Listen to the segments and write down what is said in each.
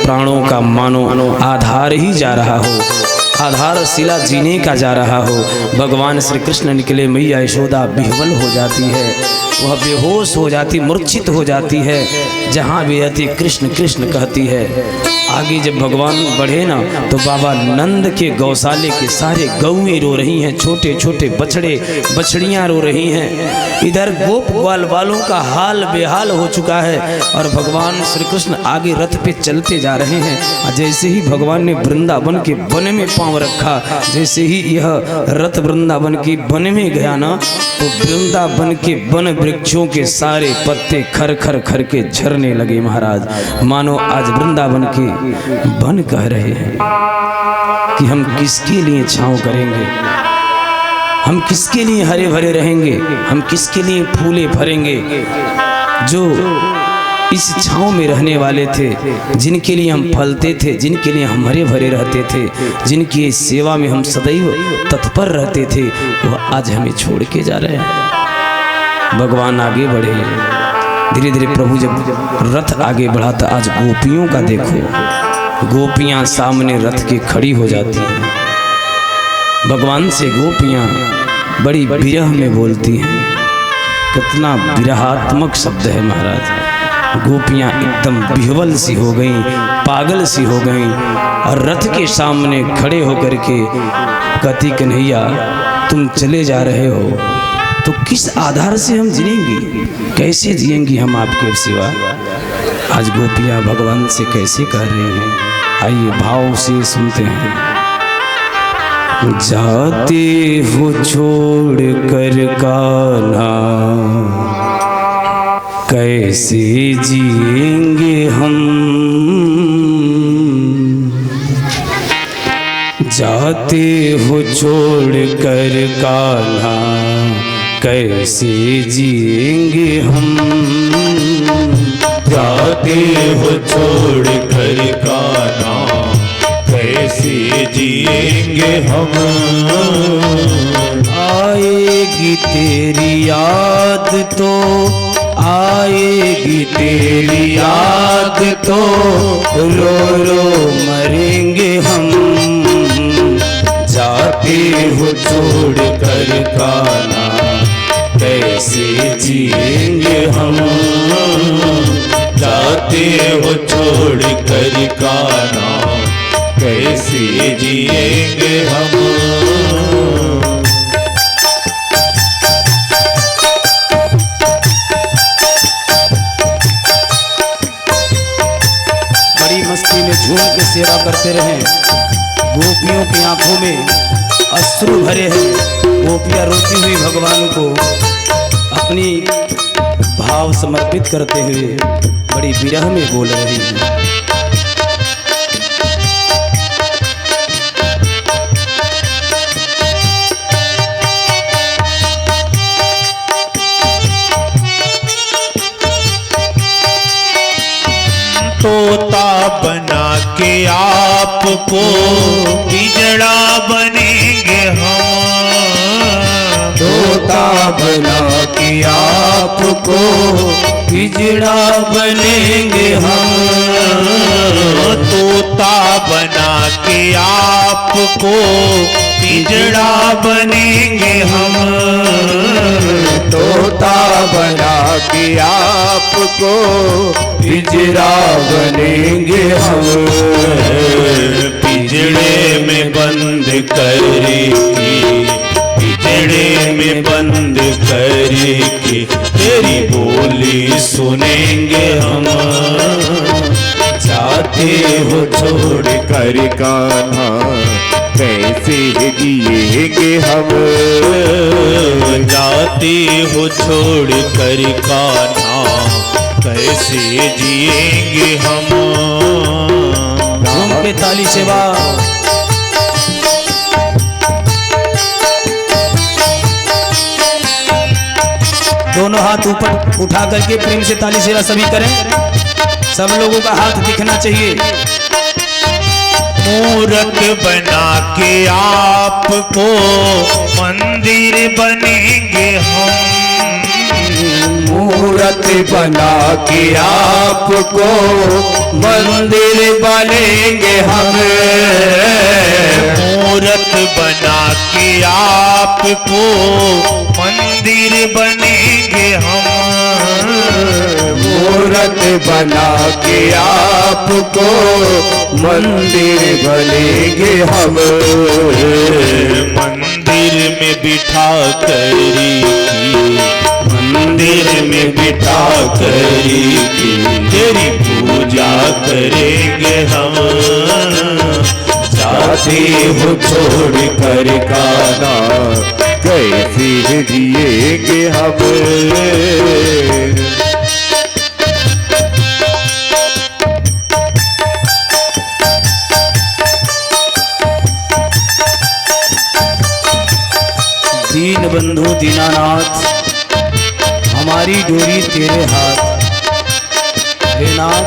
प्राणों का मानो आधार ही जा रहा हो, आधार शिला जीने का जा रहा हो। भगवान श्री कृष्ण निकले, मैया यशोदा विह्वल हो जाती है, वह बेहोश हो जाती, मूर्छित हो जाती है। जहाँ भी रहती कृष्ण कृष्ण कहती है। आगे जब भगवान बढ़े ना तो बाबा नंद के गौशाले के सारे गौएं रो रही हैं, छोटे छोटे बछड़े बछड़ियाँ रो रही हैं। इधर गोप ग्वाल वालों का हाल बेहाल हो चुका है और भगवान श्री कृष्ण आगे रथ पे चलते जा रहे हैं। जैसे ही भगवान ने वृंदावन के वन में पांव रखा, जैसे ही यह रथ वृंदावन के वन में गया ना तो वृंदावन के वन वृक्षों के सारे पत्ते खर खर खर के झरने लगे महाराज। मानो आज वृंदावन के वन कह रहे हैं कि हम किसके लिए छांव करेंगे, हम किसके लिए हरे भरे रहेंगे, हम किसके लिए फूले भरेंगे। जो इस छांव में रहने वाले थे, जिनके लिए हम फलते थे, जिनके लिए हम हरे भरे रहते थे, जिनकी सेवा में हम सदैव तत्पर रहते थे, वह आज हमें छोड़ के जा रहे हैं। भगवान आगे बढ़े, धीरे धीरे प्रभु जब रथ आगे बढ़ा तो आज गोपियों का देखो, गोपियां सामने रथ के खड़ी हो जाती हैं। भगवान से गोपियां बड़ी विरह में बोलती हैं। कितना विरहात्मक शब्द है महाराज। गोपियां एकदम विह्वल सी हो गईं, पागल सी हो गईं और रथ के सामने खड़े होकर के कहती कन्हैया तुम चले जा रहे हो तो किस आधार से हम जिएंगी, कैसे जिएंगी हम आपके सिवा। आज गोपियां भगवान से कैसे कह रहे हैं, आइए भाव से सुनते हैं। जाते हो छोड़ कर कान्हा कैसे जिएंगे हम, जाते हो छोड़ कर कान्हा कैसे जिएंगे हम, जाते हो छोड़ कर कान्हा कैसे जिएंगे हम। आएगी तेरी याद तो, आएगी तेरी याद तो रो रो मरेंगे हम, जाते हो छोड़ कर कान्हा कैसे जिएंगे हम, जाते हो छोड़ कर कान्हा कैसे जिएंगे हम। बड़ी मस्ती में झूम के सेवा करते रहे। गोपियों की आंखों में अश्रु भरे हैं। गोपियां रोती हुई भगवान को अपनी भाव समर्पित करते हुए बड़ी विरह में बोल रही हैं। तोता बना के आपको पिंजड़ा बनेंगे हम, तोता बना के आपको पिंजड़ा बनेंगे हम, तोता बना के आपको पिंजड़ा बनेंगे हम, तोता बना के आपको पिंजरा बनेंगे हम, पिंजड़े में बंद करके, पिंजड़े में बंद करके तेरी बोली सुनेंगे हम, जाते हो छोड़ कर कान्हा कैसे जिएंगे हम, जाते हो छोड़ कर कान्हा कैसे जिएंगे हम। झूम के ताली सेवा। दोनों हाथ ऊपर उठा करके प्रेम से ताली सेवा सभी करें। सब लोगों का हाथ दिखना चाहिए। मूरत बना के आपको मंदिर बनेंगे हम, मूरत बना के आपको मंदिर बनेंगे हम। मूरत बना के आपको मंदिर बनेंगे हम। मूरत बना के आपको मंदिर बनेंगे हम। मंदिर में बिठा करी मंदिर में बिठा करी तेरी पूजा करेंगे हम। जाते हो छोड़ कर खाना कैसे जिएंगे हम। दीन बंधु दीनानाथ हमारी डोरी तेरे हाथ। हे नाथ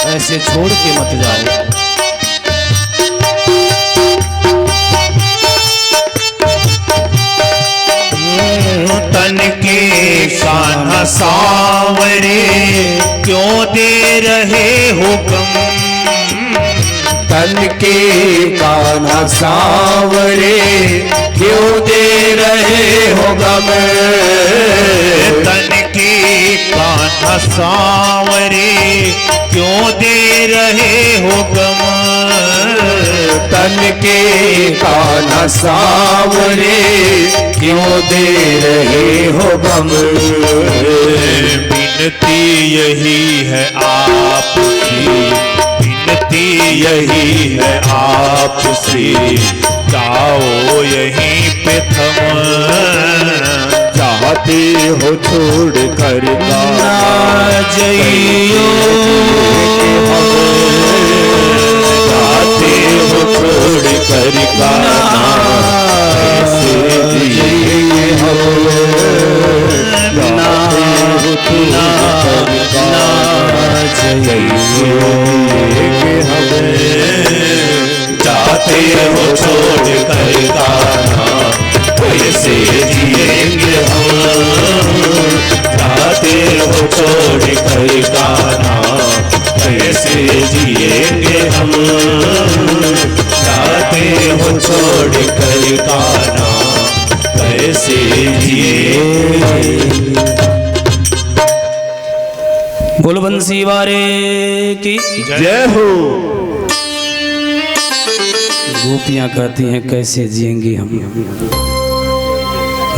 ऐसे छोड़ के मत जाओ। तन के कान्हा सांवरे क्यों दे रहे हो गम। तन के कान्हा सांवरे क्यों दे रहे हो गम। तन के कान्हा सांवरे क्यों दे रहे हो गम। तन के कान्हा सांवरे क्यों दे रहे हो गम। बिनती यही है आपकी बिनती यही है आपसे जाओ यहीं पे थम। चाहते हो छोड़ कर ना जाइयो चाहते हो छोड़ कर ना कैसे जिएंगे हम। चाहते हो छोड़ कर ना कैसे जिएंगे हम। चाहते हो छोड़ कर गाना कैसे जिएंगे हम। चाहते हो छोड़ कर गाना कैसे जिएंगे हम। चाहते हो छोड़ कर गाना कैसे जिएंगे। बोल बंसी वारे की जय हो। गोपियां कहती हैं कैसे जिएंगे हम।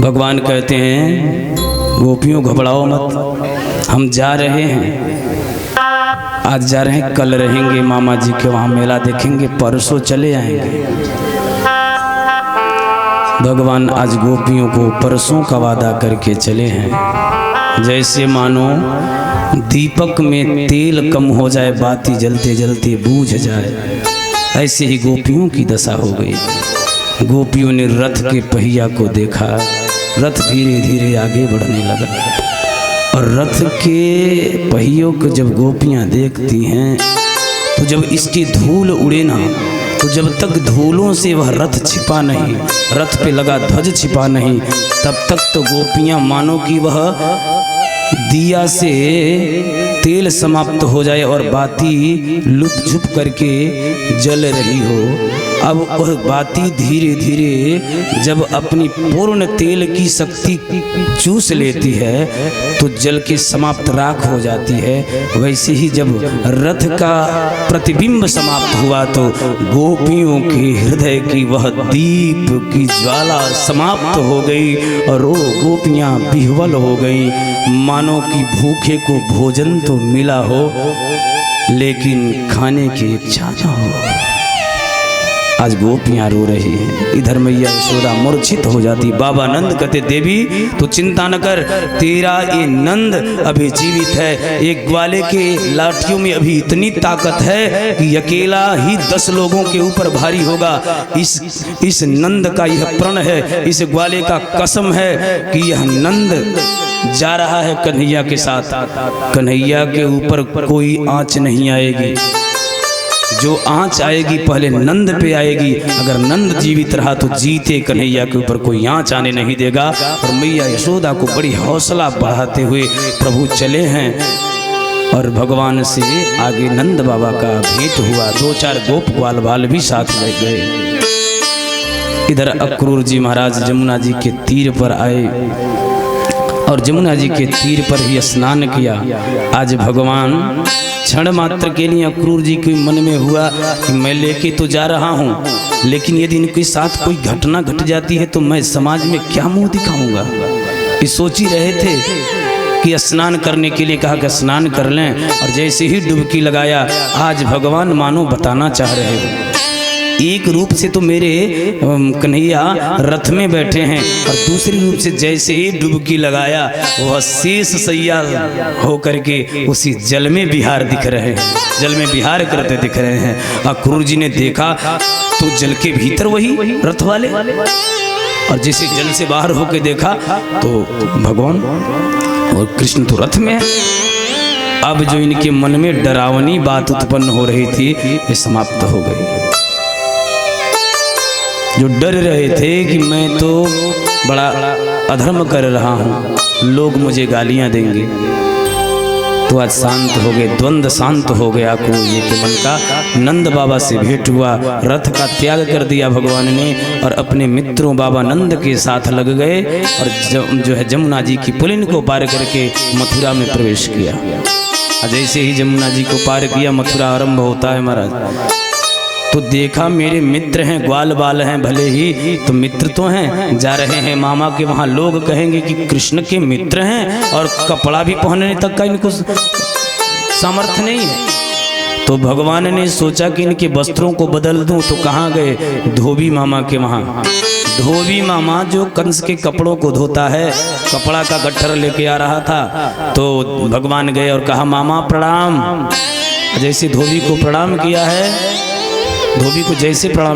भगवान कहते हैं गोपियों घबराओ मत, हम जा रहे हैं। आज जा रहे हैं, कल रहेंगे मामा जी के वहाँ मेला देखेंगे, परसों चले आएंगे। भगवान आज गोपियों को परसों का वादा करके चले हैं। जैसे मानो दीपक में तेल कम हो जाए, बाती जलते जलते बूझ जाए, ऐसे ही गोपियों की दशा हो गई। गोपियों ने रथ के पहिया को देखा, रथ धीरे धीरे आगे बढ़ने लगा और रथ के पहियों को जब गोपियां देखती हैं तो जब इसकी धूल उड़े ना, तो जब तक धूलों से वह रथ छिपा नहीं, रथ पे लगा ध्वज छिपा नहीं, तब तक तो गोपियां मानो कि वह दिया से तेल समाप्त हो जाए और बाती लुप झुप करके जल रही हो। अब वह बाती धीरे धीरे जब अपनी पूर्ण तेल की शक्ति चूस लेती है तो जल के समाप्त राख हो जाती है। वैसे ही जब रथ का प्रतिबिंब समाप्त हुआ तो गोपियों के हृदय की वह दीप की ज्वाला समाप्त हो गई और वो गोपियां विह्वल हो गई, मानो कि भूखे को भोजन तो मिला हो लेकिन खाने की इच्छा न हो। आज गोपियां रो रही हैं, इधर मैया यशोदा मूर्छित हो जाती। बाबा नंद कहते देवी तो चिंता न कर, तेरा ये नंद अभी जीवित है। एक ग्वाले के लाठियों में अभी इतनी ताकत है कि अकेला ही 10 लोगों के ऊपर भारी होगा। इस नंद का यह प्रण है, इस ग्वाले का कसम है कि यह नंद जा रहा है कन्हैया के साथ, कन्हैया के ऊपर कोई आंच नहीं आएगी। जो आँच आएगी पहले नंद पे आएगी। अगर नंद जीवित रहा तो जीते कन्हैया के ऊपर कोई आँच आने नहीं देगा। और मैया यशोदा को बड़ी हौसला बढ़ाते हुए प्रभु चले हैं और भगवान से आगे नंद बाबा का भेंट हुआ। 2-4 गोप ग्वाल बाल भी साथ ले गए। इधर अक्रूर जी महाराज जमुना जी के तीर पर आए और जमुना जी के तीर पर ही स्नान किया। आज भगवान क्षण मात्र के लिए अक्रूर जी के मन में हुआ कि मैं लेके तो जा रहा हूँ, लेकिन यदि इनके साथ कोई घटना घट जाती है तो मैं समाज में क्या मुंह दिखाऊंगा। ये सोच ही रहे थे कि स्नान करने के लिए कहा कि स्नान कर लें, और जैसे ही डुबकी लगाया आज भगवान मानो बताना चाह रहे हो एक रूप से तो मेरे कन्हैया रथ में बैठे हैं, और दूसरी रूप से जैसे ही डुबकी लगाया वह शेष सैया हो करके उसी जल में विहार दिख रहे हैं, जल में विहार करते दिख रहे हैं। अक्रूर जी ने देखा तो जल के भीतर वही रथ वाले, और जैसे जल से बाहर होके देखा तो भगवान और कृष्ण तो रथ में है। अब जो इनके मन में डरावनी बात उत्पन्न हो रही थी ये समाप्त हो गई। जो डर रहे थे कि मैं तो बड़ा अधर्म कर रहा हूँ, लोग मुझे गालियाँ देंगे, तो आज शांत हो गए, द्वंद्व शांत हो गया अक्रूर जी के मन का। नंद बाबा से भेंट हुआ, रथ का त्याग कर दिया भगवान ने और अपने मित्रों बाबा नंद के साथ लग गए और जो है जमुना जी की पुलिन को पार करके मथुरा में प्रवेश किया। जैसे ही जमुना जी को पार किया मथुरा आरंभ होता है महाराज। तो देखा मेरे मित्र हैं, ग्वाल बाल हैं, भले ही तो मित्र तो हैं, जा रहे हैं मामा के वहाँ, लोग कहेंगे कि कृष्ण के मित्र हैं और कपड़ा भी पहनने तक का इनको सामर्थ्य नहीं है। तो भगवान ने सोचा कि इनके वस्त्रों को बदल दूं, तो कहाँ गए? धोबी मामा के वहाँ। धोबी मामा जो कंस के कपड़ों को धोता है, कपड़ा का गट्ठर लेके आ रहा था, तो भगवान गए और कहा मामा प्रणाम। जैसे धोबी को प्रणाम किया है, धोबी को जैसे प्रणाम